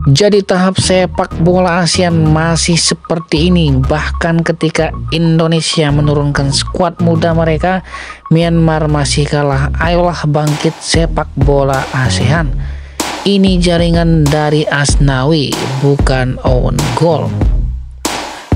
Jadi tahap sepak bola ASEAN masih seperti ini. Bahkan ketika Indonesia menurunkan skuad muda mereka, Myanmar masih kalah. Ayolah bangkit sepak bola ASEAN. Ini jaringan dari Asnawi, bukan own goal.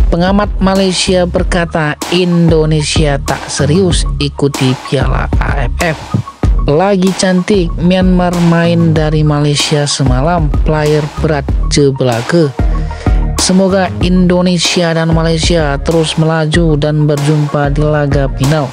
Pengamat Malaysia berkata Indonesia tak serius ikuti Piala AFF. Lagi cantik, Myanmar main dari Malaysia semalam, player berat Jebelaga. Semoga Indonesia dan Malaysia terus melaju dan berjumpa di laga final.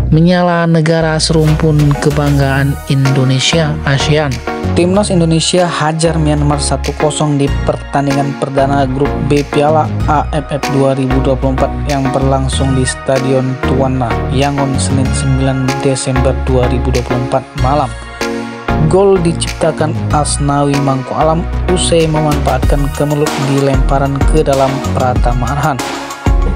Menyala negara serumpun kebanggaan Indonesia ASEAN. Timnas Indonesia hajar Myanmar 1-0 di pertandingan perdana grup B Piala AFF 2024 yang berlangsung di Stadion Tuan Yangon Senin 9 Desember 2024 malam. Gol diciptakan Asnawi Mangku Alam usai memanfaatkan kemelut di lemparan ke dalam Pratama Arhan.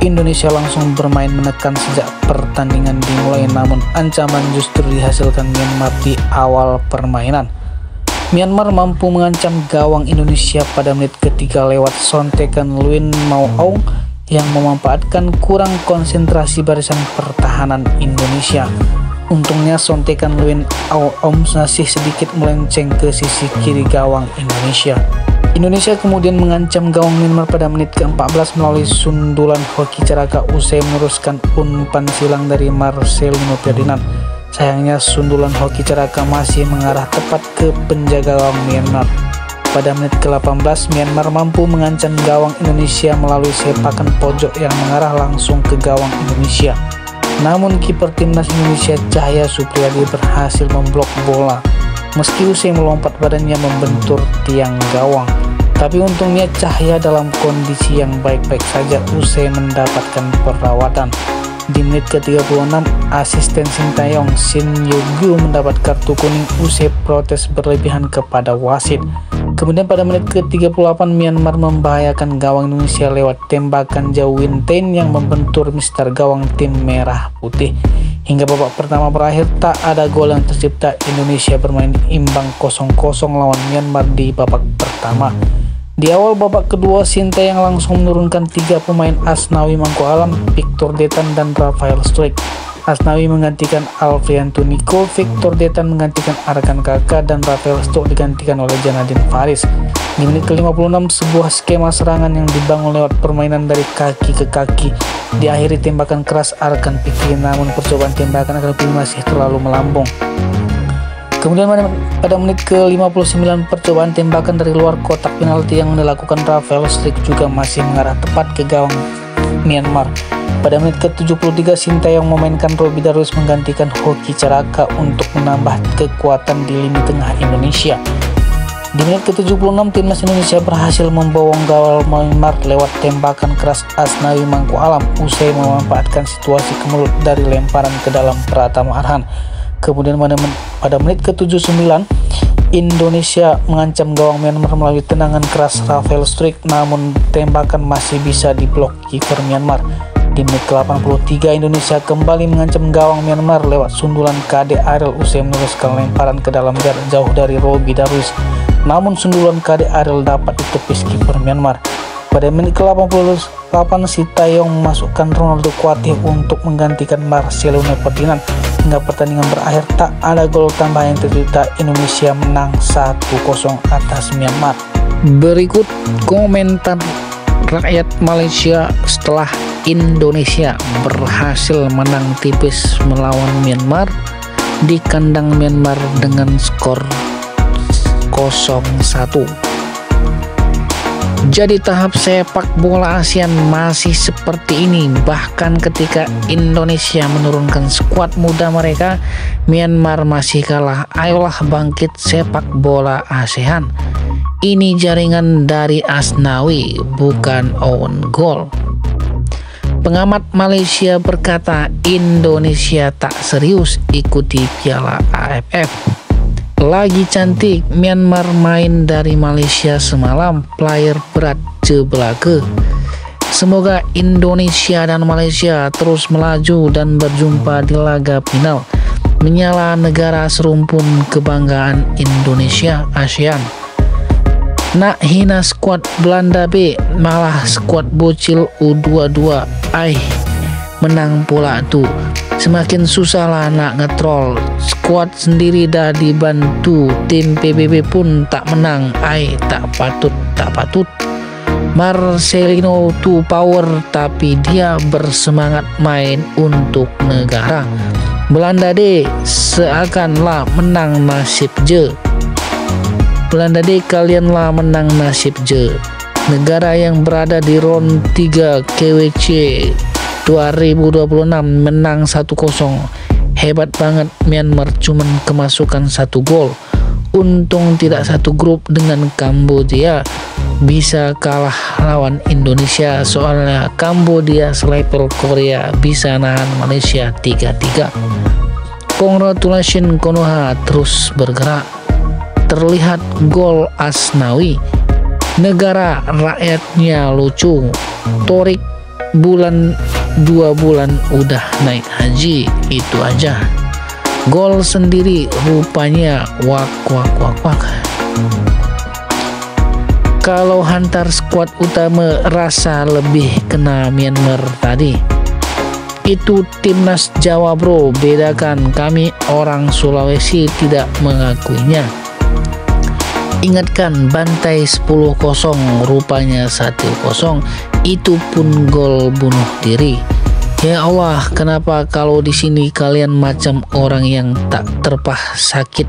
Indonesia langsung bermain menekan sejak pertandingan dimulai, namun ancaman justru dihasilkan Myanmar di awal permainan. Myanmar mampu mengancam gawang Indonesia pada menit ketiga lewat sontekan Luin Mau Aung yang memanfaatkan kurang konsentrasi barisan pertahanan Indonesia. Untungnya sontekan Luin Mau Aung masih sedikit melenceng ke sisi kiri gawang Indonesia. Indonesia kemudian mengancam gawang Myanmar pada menit ke-14 melalui sundulan Hoki Caraka usai meneruskan umpan silang dari Marcelino Ferdinand. Sayangnya sundulan Hoki Caraka masih mengarah tepat ke penjaga gawang Myanmar. Pada menit ke-18 Myanmar mampu mengancam gawang Indonesia melalui sepakan pojok yang mengarah langsung ke gawang Indonesia. Namun kiper timnas Indonesia Cahya Supriyadi berhasil memblok bola. Meski usai melompat badannya membentur tiang gawang, tapi untungnya Cahya dalam kondisi yang baik-baik saja usai mendapatkan perawatan. Di menit ke-36, asisten Sintayong Shin Yogu mendapat kartu kuning usai protes berlebihan kepada wasit. Kemudian pada menit ke-38 Myanmar membahayakan gawang Indonesia lewat tembakan jauh Wintain yang membentur mister gawang tim merah putih. Hingga babak pertama berakhir tak ada gol yang tercipta. Indonesia bermain imbang 0-0 lawan Myanmar di babak pertama. Di awal babak kedua Sintayong langsung menurunkan 3 pemain Asnawi Mangku Alam, Victor Detan dan Rafael Struijk. Asnawi menggantikan Alfrianto Niko, Victor Detan menggantikan Arkan Kaka, dan Rafael Struijk digantikan oleh Janadin Faris. Di menit ke-56 sebuah skema serangan yang dibangun lewat permainan dari kaki ke kaki diakhiri tembakan keras Arkan Fikri, namun percobaan tembakan Arkan Fikri masih terlalu melambung. Kemudian pada menit ke-59 percobaan tembakan dari luar kotak penalti yang dilakukan Rafael Struijk juga masih mengarah tepat ke gawang Myanmar. Pada menit ke-73 Sintayong memainkan Robi Darwis menggantikan Hoki Caraka untuk menambah kekuatan di lini tengah Indonesia. Di menit ke-76 timnas Indonesia berhasil membowong gawang Myanmar lewat tembakan keras Asnawi Mangku Alam usai memanfaatkan situasi kemelut dari lemparan ke dalam Pratama Arhan. Kemudian pada menit ke-79 Indonesia mengancam gawang Myanmar melalui tendangan keras Rafael Struijk, namun tembakan masih bisa diblok kiper Myanmar. Di menit ke-83 Indonesia kembali mengancam gawang Myanmar lewat sundulan KD Ariel usai meneruskan lemparan ke dalam jarak jauh dari Robi Darwis. Namun sundulan KD Ariel dapat ditepis kiper Myanmar. Pada menit ke-88 Sintayong memasukkan Ronaldo Kuatih untuk menggantikan Marcelino Ferdinand. Hingga pertandingan berakhir tak ada gol tambahan yang tercipta. Indonesia menang 1-0 atas Myanmar. Berikut komentar rakyat Malaysia setelah Indonesia berhasil menang tipis melawan Myanmar di kandang Myanmar dengan skor 0-1. Jadi tahap sepak bola ASEAN masih seperti ini. Bahkan ketika Indonesia menurunkan skuad muda mereka, Myanmar masih kalah. Ayolah bangkit sepak bola ASEAN. Ini jaringan dari Asnawi, bukan own goal. Pengamat Malaysia berkata Indonesia tak serius ikuti Piala AFF. Lagi cantik, Myanmar main dari Malaysia semalam, player berat Jebelaga. Semoga Indonesia dan Malaysia terus melaju dan berjumpa di laga final. Menyala negara serumpun kebanggaan Indonesia ASEAN. Nak hina skuad Belanda B, malah skuad bocil U22 menang pula tuh. Semakin susah lah nak ngetrol, skuad sendiri dah dibantu, tim PBB pun tak menang. Tak patut. Marcelino to power, tapi dia bersemangat main untuk negara. Belanda D seakanlah menang nasib je. Belanda D, kalianlah menang nasib je. Negara yang berada di round 3 KWC 2026 menang 1-0. Hebat banget Myanmar, cuman kemasukan 1 gol. Untung tidak satu grup dengan Kambodia, bisa kalah lawan Indonesia, soalnya Kambodia selevel Korea, bisa nahan Malaysia 3-3. Congratulations Konoha terus bergerak. Terlihat gol Asnawi. Negara rakyatnya lucu. Torik 2 bulan udah naik haji, itu aja. Gol sendiri rupanya wak. Kalau hantar skuad utama rasa lebih kena Myanmar tadi. Itu timnas Jawa bro, bedakan, kami orang Sulawesi tidak mengakuinya. Ingatkan bantai 10-0 rupanya 1-0, itu pun gol bunuh diri. Ya Allah, kenapa kalau di sini kalian macam orang yang tak terpah sakit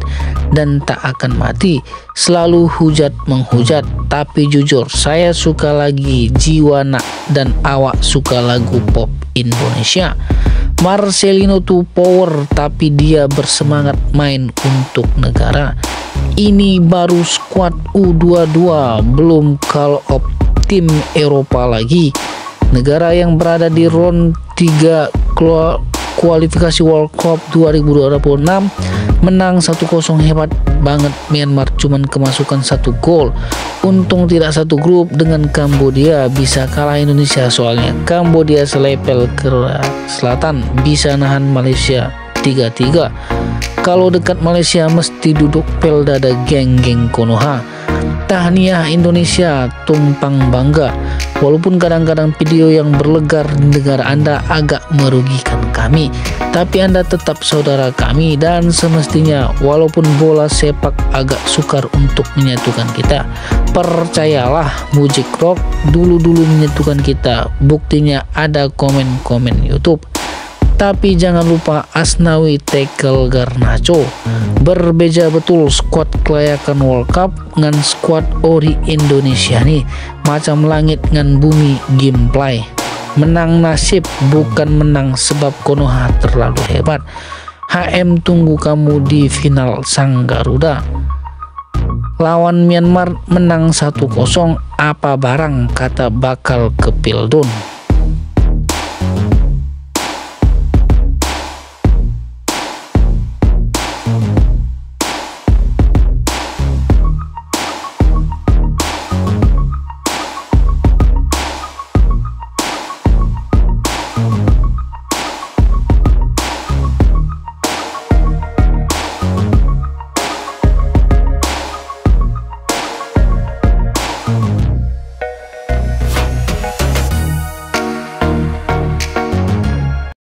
dan tak akan mati, selalu hujat menghujat. Tapi jujur, saya suka lagi jiwa nak dan awak suka lagu pop Indonesia. Marcelino to power, tapi dia bersemangat main untuk negara. Ini baru skuad U22, belum call up tim Eropa lagi. Negara yang berada di round 3 kualifikasi World Cup 2026 menang 1-0. Hebat banget Myanmar, cuman kemasukan 1 gol. Untung tidak satu grup dengan Kambodia, bisa kalah Indonesia, soalnya Kambodia selevel Korea Selatan, bisa nahan Malaysia 3-3. Kalau dekat Malaysia mesti duduk pel dada geng-geng Konoha. Tahniah Indonesia, tumpang bangga. Walaupun kadang-kadang video yang berlegar di negara Anda agak merugikan kami, tapi Anda tetap saudara kami, dan semestinya walaupun bola sepak agak sukar untuk menyatukan kita, percayalah musik rock dulu-dulu menyatukan kita. Buktinya ada komen-komen YouTube. Tapi jangan lupa Asnawi tackle Garnacho. Berbeda betul skuad kelayakan World Cup dengan skuad ori Indonesia nih, macam langit dengan bumi gameplay. Menang nasib, bukan menang sebab Konoha terlalu hebat. HM tunggu kamu di final sang Garuda. Lawan Myanmar menang 1-0, apa barang kata bakal ke Pildun.